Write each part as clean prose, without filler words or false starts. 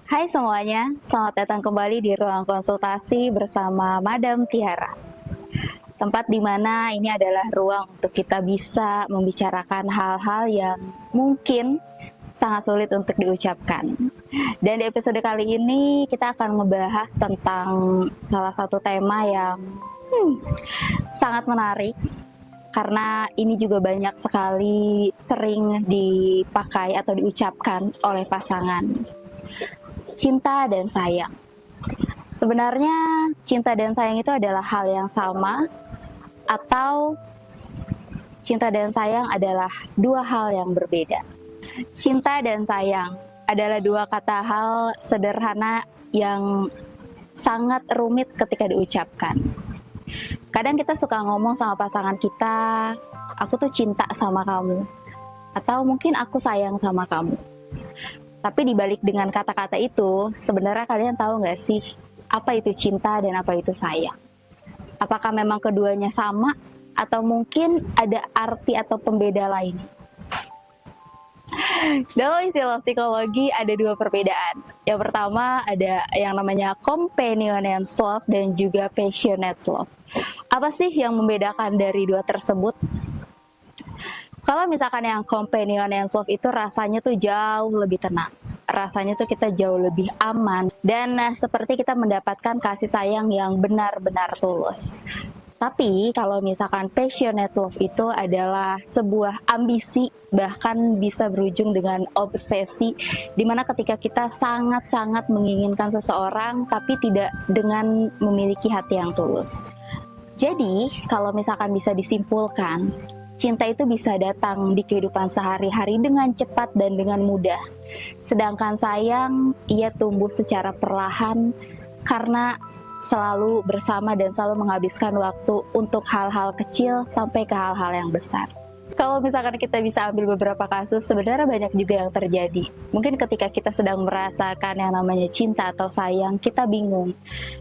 Hai semuanya, selamat datang kembali di ruang konsultasi bersama Madam Tiara. Tempat di mana ini adalah ruang untuk kita bisa membicarakan hal-hal yang mungkin sangat sulit untuk diucapkan. Dan di episode kali ini kita akan membahas tentang salah satu tema yang sangat menarik, karena ini juga banyak sekali sering dipakai atau diucapkan oleh pasangan. Cinta dan sayang. Sebenarnya cinta dan sayang itu adalah hal yang sama, atau cinta dan sayang adalah dua hal yang berbeda. Cinta dan sayang adalah dua kata hal sederhana yang sangat rumit ketika diucapkan. Kadang kita suka ngomong sama pasangan kita, aku tuh cinta sama kamu, atau mungkin aku sayang sama kamu. Tapi dibalik dengan kata-kata itu, sebenarnya kalian tahu nggak sih apa itu cinta dan apa itu sayang? Apakah memang keduanya sama atau mungkin ada arti atau pembeda lain? Dalam istilah psikologi ada dua perbedaan. Yang pertama ada yang namanya companionate love dan juga passionate love. Apa sih yang membedakan dari dua tersebut? Kalau misalkan yang companionate love itu rasanya tuh jauh lebih tenang. Rasanya tuh kita jauh lebih aman. Dan seperti kita mendapatkan kasih sayang yang benar-benar tulus. Tapi kalau misalkan passionate love itu adalah sebuah ambisi, bahkan bisa berujung dengan obsesi, dimana ketika kita sangat-sangat menginginkan seseorang tapi tidak dengan memiliki hati yang tulus. Jadi kalau misalkan bisa disimpulkan, cinta itu bisa datang di kehidupan sehari-hari dengan cepat dan dengan mudah. Sedangkan sayang, ia tumbuh secara perlahan karena selalu bersama dan selalu menghabiskan waktu untuk hal-hal kecil sampai ke hal-hal yang besar. Kalau misalkan kita bisa ambil beberapa kasus, sebenarnya banyak juga yang terjadi. Mungkin ketika kita sedang merasakan yang namanya cinta atau sayang, kita bingung.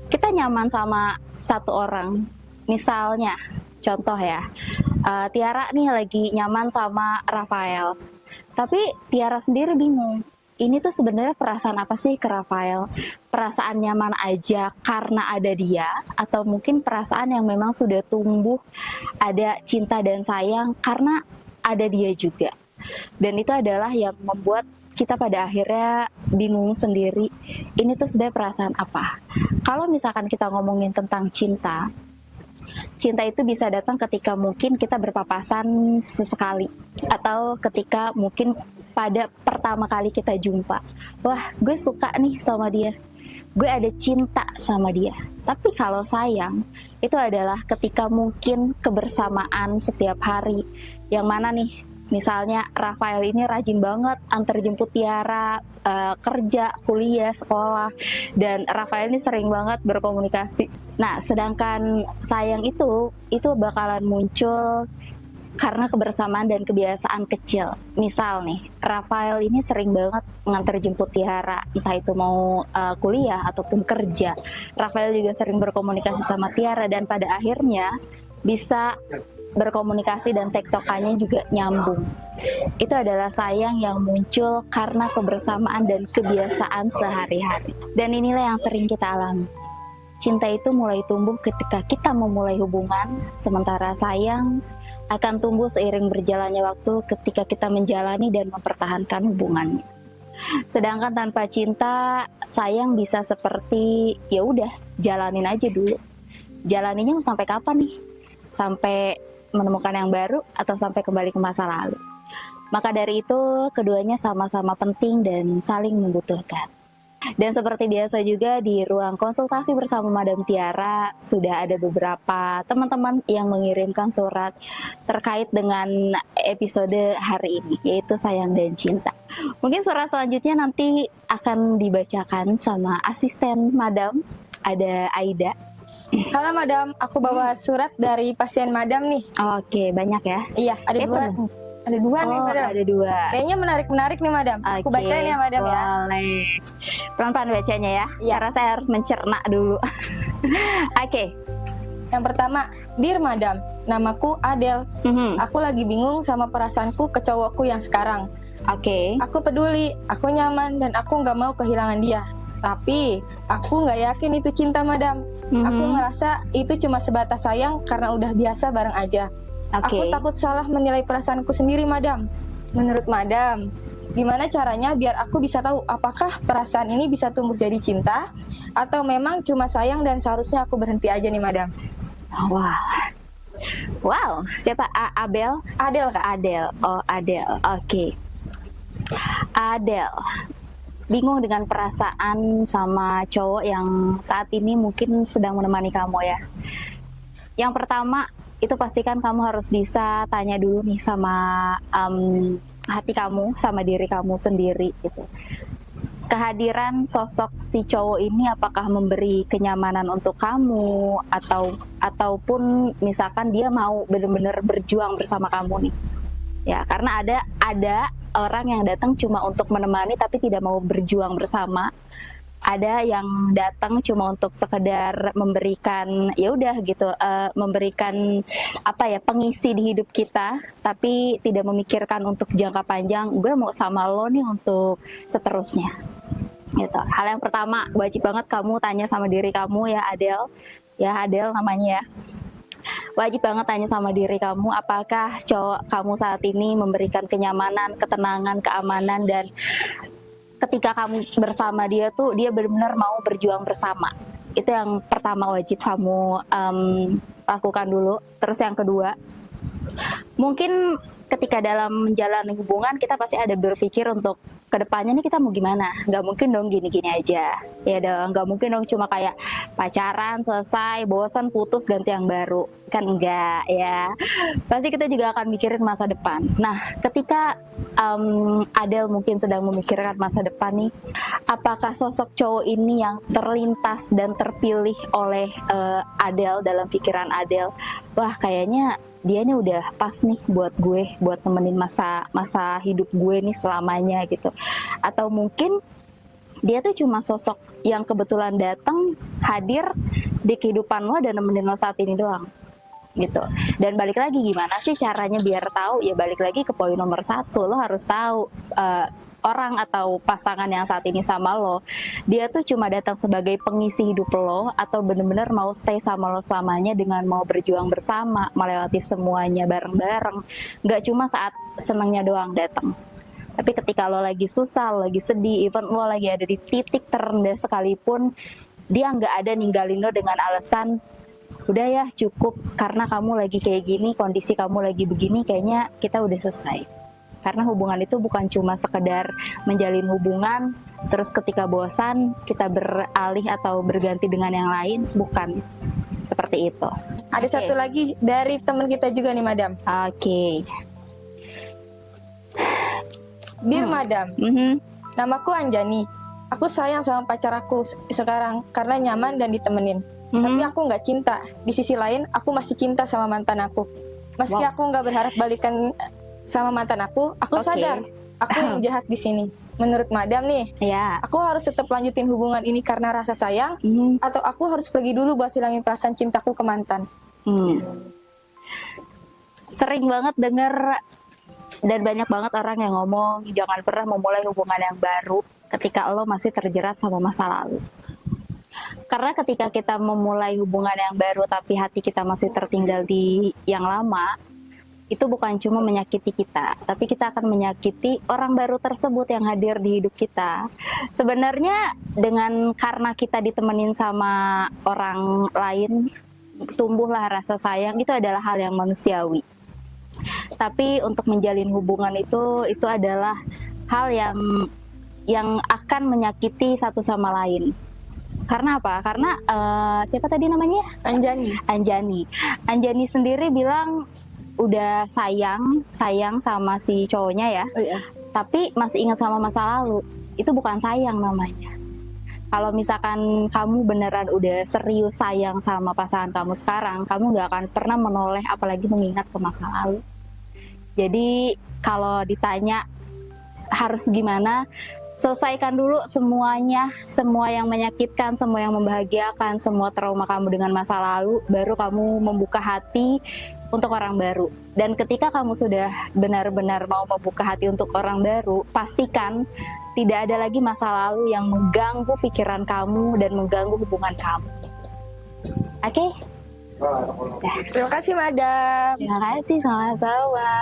Kita nyaman sama satu orang. Misalnya, contoh ya, Tiara nih lagi nyaman sama Rafael. Tapi Tiara sendiri bingung. Ini tuh sebenarnya perasaan apa sih ke Rafael? Perasaan nyaman aja karena ada dia, atau mungkin perasaan yang memang sudah tumbuh ada cinta dan sayang karena ada dia juga. Dan itu adalah yang membuat kita pada akhirnya bingung sendiri. Ini tuh sebenarnya perasaan apa? Kalau misalkan kita ngomongin tentang cinta, cinta itu bisa datang ketika mungkin kita berpapasan sesekali, atau ketika mungkin pada pertama kali kita jumpa. Wah, gue suka nih sama dia. Gue ada cinta sama dia. Tapi kalau sayang, itu adalah ketika mungkin kebersamaan setiap hari. Yang mana nih, misalnya Rafael ini rajin banget antar jemput Tiara, kerja, kuliah, sekolah. Dan Rafael ini sering banget berkomunikasi. Nah, sedangkan sayang itu bakalan muncul karena kebersamaan dan kebiasaan kecil. Misal nih, Rafael ini sering banget mengantar jemput Tiara, entah itu mau kuliah ataupun kerja. Rafael juga sering berkomunikasi sama Tiara dan pada akhirnya bisa berkomunikasi dan tektokannya juga nyambung. Itu adalah sayang yang muncul karena kebersamaan dan kebiasaan sehari-hari. Dan inilah yang sering kita alami. Cinta itu mulai tumbuh ketika kita memulai hubungan, sementara sayang akan tumbuh seiring berjalannya waktu ketika kita menjalani dan mempertahankan hubungannya. Sedangkan tanpa cinta, sayang bisa seperti ya udah jalanin aja dulu. Jalaninya sampai kapan nih? Sampai menemukan yang baru atau sampai kembali ke masa lalu. Maka dari itu, keduanya sama-sama penting dan saling membutuhkan. Dan seperti biasa juga di ruang konsultasi bersama Madam Tiara sudah ada beberapa teman-teman yang mengirimkan surat terkait dengan episode hari ini, yaitu sayang dan cinta. Mungkin surat selanjutnya nanti akan dibacakan sama asisten Madam, ada Aida. Halo Madam, aku bawa surat dari pasien Madam nih. Oke, banyak ya? Iya, ada dua. Ada dua nih Madam. Ada dua. Kayaknya menarik nih Madam. Aku bacain ya Madam ya. Boleh. Pelan-pelan bacanya ya. Iya. Karena saya harus mencerna dulu. Oke. Yang pertama, Dear Madam, namaku Adele. Mhm. Aku lagi bingung sama perasaanku ke cowokku yang sekarang. Oke. Aku peduli, aku nyaman, dan aku nggak mau kehilangan dia. Tapi, aku nggak yakin itu cinta, Madam. Aku ngerasa itu cuma sebatas sayang karena udah biasa bareng aja. Oke. Aku takut salah menilai perasaanku sendiri, Madam. Menurut Madam, gimana caranya biar aku bisa tahu apakah perasaan ini bisa tumbuh jadi cinta atau memang cuma sayang dan seharusnya aku berhenti aja nih, Madam? Wow. Wow, siapa? Abel? Adele, Kak. Adele. Oh, Adele. Oke. Adele. Bingung dengan perasaan sama cowok yang saat ini mungkin sedang menemani kamu ya. Yang pertama, itu pastikan kamu harus bisa tanya dulu nih sama hati kamu, sama diri kamu sendiri gitu. Kehadiran sosok si cowok ini apakah memberi kenyamanan untuk kamu ataupun misalkan dia mau benar-benar berjuang bersama kamu nih. Ya, karena ada orang yang datang cuma untuk menemani tapi tidak mau berjuang bersama. Ada yang datang cuma untuk sekedar memberikan ya udah gitu, memberikan apa ya, pengisi di hidup kita tapi tidak memikirkan untuk jangka panjang, gue mau sama lo nih untuk seterusnya gitu. Hal yang pertama, wajib banget kamu tanya sama diri kamu ya Adele namanya ya. Wajib banget tanya sama diri kamu, apakah cowok kamu saat ini memberikan kenyamanan, ketenangan, keamanan, dan ketika kamu bersama dia tuh dia benar-benar mau berjuang bersama. Itu yang pertama wajib kamu lakukan dulu. Terus yang kedua, mungkin ketika dalam menjalani hubungan kita pasti ada berpikir untuk kedepannya nih kita mau gimana. Nggak mungkin dong gini-gini aja ya dong, nggak mungkin dong cuma kayak pacaran selesai bosan putus ganti yang baru, kan enggak ya. Pasti kita juga akan mikirin masa depan. Nah ketika Adele mungkin sedang memikirkan masa depan nih, apakah sosok cowok ini yang terlintas dan terpilih oleh Adele dalam pikiran Adele, wah kayaknya dia nih udah pas nih buat gue, buat nemenin masa hidup gue nih selamanya gitu. Atau mungkin dia tuh cuma sosok yang kebetulan datang, hadir di kehidupan lo dan nemenin lo saat ini doang gitu. Dan balik lagi, gimana sih caranya biar tahu? Ya balik lagi ke poin nomor 1, lo harus tahu orang atau pasangan yang saat ini sama lo, dia tuh cuma datang sebagai pengisi hidup lo atau bener-bener mau stay sama lo selamanya dengan mau berjuang bersama, melewati semuanya bareng-bareng. Nggak cuma saat senangnya doang datang, tapi ketika lo lagi susah, lo lagi sedih, even lo lagi ada di titik terendah sekalipun, dia nggak ada ninggalin lo dengan alasan udah ya cukup karena kamu lagi kayak gini, kondisi kamu lagi begini, kayaknya kita udah selesai. Karena hubungan itu bukan cuma sekedar menjalin hubungan, terus ketika bosan kita beralih atau berganti dengan yang lain, bukan seperti itu. Ada satu lagi dari teman kita juga nih, Madam. Oke. Dear Madam, namaku Anjani. Aku sayang sama pacar aku sekarang karena nyaman dan ditemenin. Tapi aku nggak cinta. Di sisi lain, aku masih cinta sama mantan aku. Meski aku nggak berharap balikan sama mantan aku sadar aku yang jahat di sini. Menurut Madam nih, aku harus tetap lanjutin hubungan ini karena rasa sayang, atau aku harus pergi dulu buat hilangin perasaan cintaku ke mantan? Sering banget denger dan banyak banget orang yang ngomong jangan pernah memulai hubungan yang baru ketika lo masih terjerat sama masa lalu. Karena ketika kita memulai hubungan yang baru tapi hati kita masih tertinggal di yang lama, itu bukan cuma menyakiti kita, tapi kita akan menyakiti orang baru tersebut yang hadir di hidup kita. Sebenarnya karena kita ditemenin sama orang lain, tumbuhlah rasa sayang, itu adalah hal yang manusiawi. Tapi untuk menjalin hubungan itu adalah hal yang akan menyakiti satu sama lain. Karena apa? Karena siapa tadi namanya? Anjani sendiri bilang udah sayang sama si cowoknya ya, tapi masih ingat sama masa lalu. Itu bukan sayang namanya. Kalau misalkan kamu beneran udah serius sayang sama pasangan kamu sekarang, kamu gak akan pernah menoleh apalagi mengingat ke masa lalu. Jadi kalau ditanya harus gimana, selesaikan dulu semuanya, semua yang menyakitkan, semua yang membahagiakan, semua trauma kamu dengan masa lalu, baru kamu membuka hati untuk orang baru. Dan ketika kamu sudah benar-benar mau membuka hati untuk orang baru, pastikan tidak ada lagi masa lalu yang mengganggu pikiran kamu dan mengganggu hubungan kamu. Oke? Terima kasih, Madam. Terima kasih, sama-sama.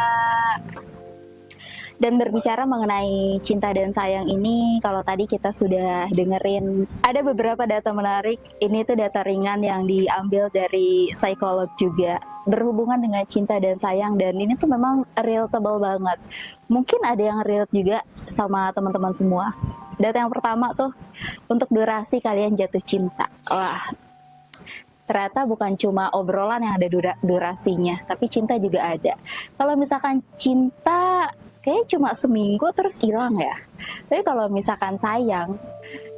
Dan berbicara mengenai cinta dan sayang ini, kalau tadi kita sudah dengerin ada beberapa data menarik. Ini tuh data ringan yang diambil dari psikolog juga, berhubungan dengan cinta dan sayang, dan ini tuh memang relatable banget. Mungkin ada yang relate juga sama teman-teman semua. Data yang pertama tuh, untuk durasi kalian jatuh cinta. Wah, ternyata bukan cuma obrolan yang ada durasinya, tapi cinta juga ada. Kalau misalkan cinta kayaknya cuma seminggu terus hilang ya. Tapi kalau misalkan sayang,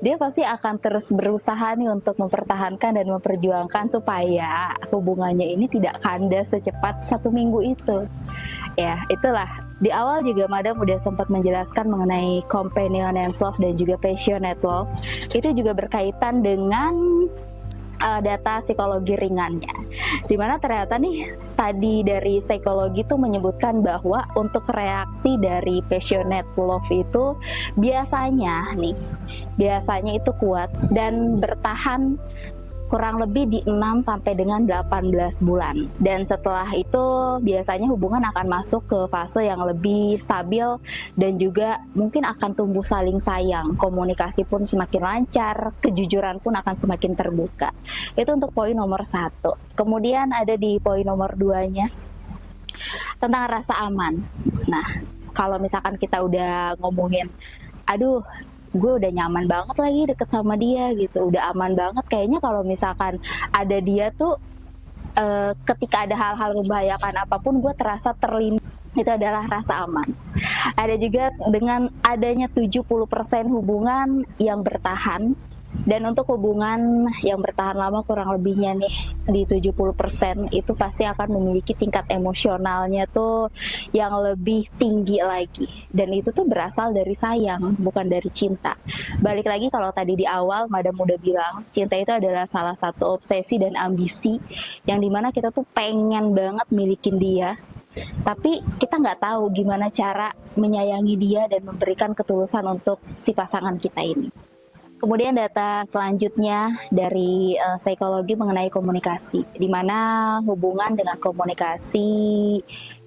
dia pasti akan terus berusaha nih untuk mempertahankan dan memperjuangkan supaya hubungannya ini tidak kandas secepat 1 minggu itu. Ya, itulah. Di awal juga Madam udah sempat menjelaskan mengenai companionate love dan juga passionate love. Itu juga berkaitan dengan data psikologi ringannya, dimana ternyata nih studi dari psikologi itu menyebutkan bahwa untuk reaksi dari passionate love itu biasanya itu kuat dan bertahan kurang lebih di 6 sampai dengan 18 bulan. Dan setelah itu biasanya hubungan akan masuk ke fase yang lebih stabil dan juga mungkin akan tumbuh saling sayang. Komunikasi pun semakin lancar, kejujuran pun akan semakin terbuka. Itu untuk poin nomor 1. Kemudian ada di poin nomor 2-nya tentang rasa aman. Nah, kalau misalkan kita udah ngomongin, aduh, gue udah nyaman banget lagi deket sama dia gitu, udah aman banget, kayaknya kalau misalkan ada dia tuh ketika ada hal-hal membahayakan apapun gue terasa terlindungi. Itu adalah rasa aman. Ada juga dengan adanya 70% hubungan yang bertahan. Dan untuk hubungan yang bertahan lama kurang lebihnya nih di 70% itu pasti akan memiliki tingkat emosionalnya tuh yang lebih tinggi lagi. Dan itu tuh berasal dari sayang, bukan dari cinta. Balik lagi kalau tadi di awal Madam udah bilang, cinta itu adalah salah satu obsesi dan ambisi yang dimana kita tuh pengen banget milikin dia. Tapi kita nggak tahu gimana cara menyayangi dia dan memberikan ketulusan untuk si pasangan kita ini. Kemudian data selanjutnya dari psikologi mengenai komunikasi, di mana hubungan dengan komunikasi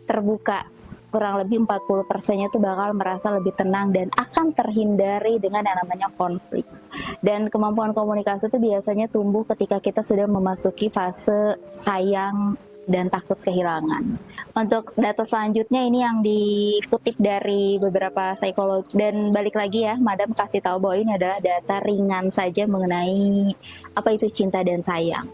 terbuka kurang lebih 40%-nya itu bakal merasa lebih tenang dan akan terhindari dengan yang namanya konflik. Dan kemampuan komunikasi itu biasanya tumbuh ketika kita sudah memasuki fase sayang dan takut kehilangan. Untuk data selanjutnya ini yang dikutip dari beberapa psikolog, dan balik lagi ya, Madam kasih tahu bahwa ini adalah data ringan saja mengenai apa itu cinta dan sayang,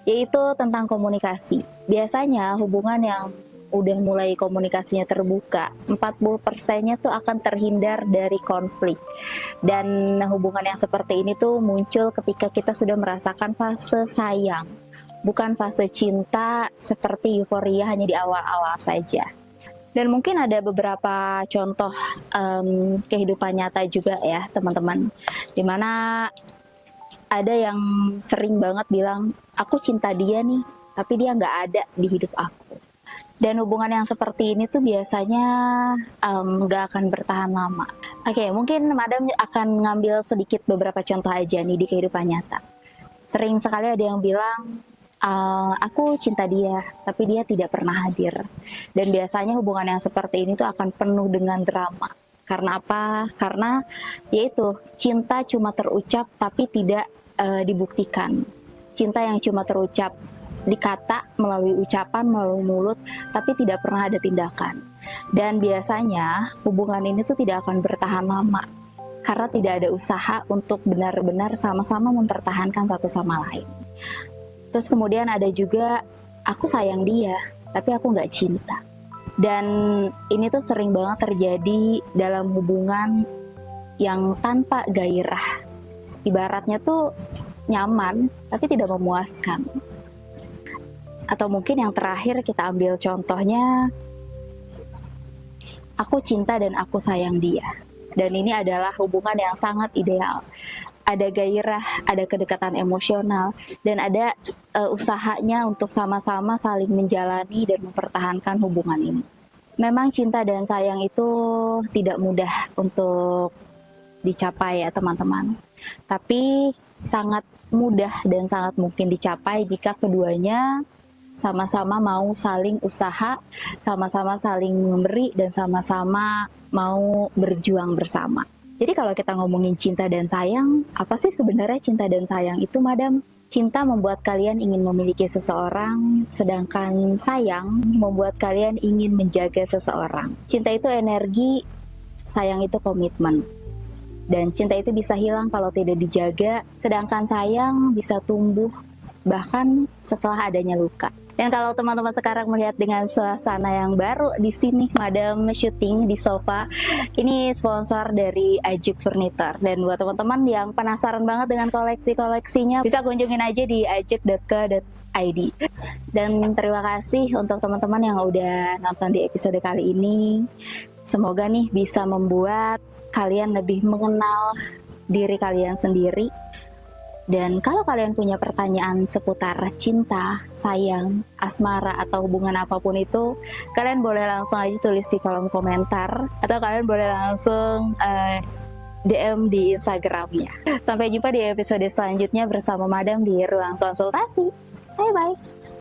yaitu tentang komunikasi. Biasanya hubungan yang udah mulai komunikasinya terbuka, 40%-nya tuh akan terhindar dari konflik. Dan hubungan yang seperti ini tuh muncul ketika kita sudah merasakan fase sayang, bukan fase cinta seperti euforia hanya di awal-awal saja. Dan mungkin ada beberapa contoh kehidupan nyata juga ya teman-teman, dimana ada yang sering banget bilang, aku cinta dia nih, tapi dia nggak ada di hidup aku. Dan hubungan yang seperti ini tuh biasanya nggak akan bertahan lama. Oke, mungkin Madam akan ngambil sedikit beberapa contoh aja nih di kehidupan nyata. Sering sekali ada yang bilang, aku cinta dia, tapi dia tidak pernah hadir. Dan biasanya hubungan yang seperti ini tuh akan penuh dengan drama. Karena apa? Karena yaitu cinta cuma terucap tapi tidak dibuktikan. Cinta yang cuma terucap di kata, melalui ucapan, melalui mulut, tapi tidak pernah ada tindakan. Dan biasanya hubungan ini tuh tidak akan bertahan lama karena tidak ada usaha untuk benar-benar sama-sama mempertahankan satu sama lain. Terus kemudian ada juga, aku sayang dia, tapi aku nggak cinta. Dan ini tuh sering banget terjadi dalam hubungan yang tanpa gairah. Ibaratnya tuh nyaman, tapi tidak memuaskan. Atau mungkin yang terakhir kita ambil contohnya, aku cinta dan aku sayang dia. Dan ini adalah hubungan yang sangat ideal. Ada gairah, ada kedekatan emosional, dan ada usahanya untuk sama-sama saling menjalani dan mempertahankan hubungan ini. Memang cinta dan sayang itu tidak mudah untuk dicapai ya teman-teman. Tapi sangat mudah dan sangat mungkin dicapai jika keduanya sama-sama mau saling usaha, sama-sama saling memberi, dan sama-sama mau berjuang bersama. Jadi kalau kita ngomongin cinta dan sayang, apa sih sebenarnya cinta dan sayang itu, Madam? Cinta membuat kalian ingin memiliki seseorang, sedangkan sayang membuat kalian ingin menjaga seseorang. Cinta itu energi, sayang itu komitmen. Dan cinta itu bisa hilang kalau tidak dijaga, sedangkan sayang bisa tumbuh bahkan setelah adanya luka. Dan kalau teman-teman sekarang melihat dengan suasana yang baru di sini, Madam syuting di sofa. Ini sponsor dari Ajuk Furniture. Dan buat teman-teman yang penasaran banget dengan koleksi-koleksinya, bisa kunjungin aja di ajuk.co.id. Dan terima kasih untuk teman-teman yang udah nonton di episode kali ini. Semoga nih bisa membuat kalian lebih mengenal diri kalian sendiri. Dan kalau kalian punya pertanyaan seputar cinta, sayang, asmara, atau hubungan apapun itu, kalian boleh langsung aja tulis di kolom komentar, atau kalian boleh langsung DM di Instagramnya. Sampai jumpa di episode selanjutnya bersama Madam di Ruang Konsultasi. Bye-bye.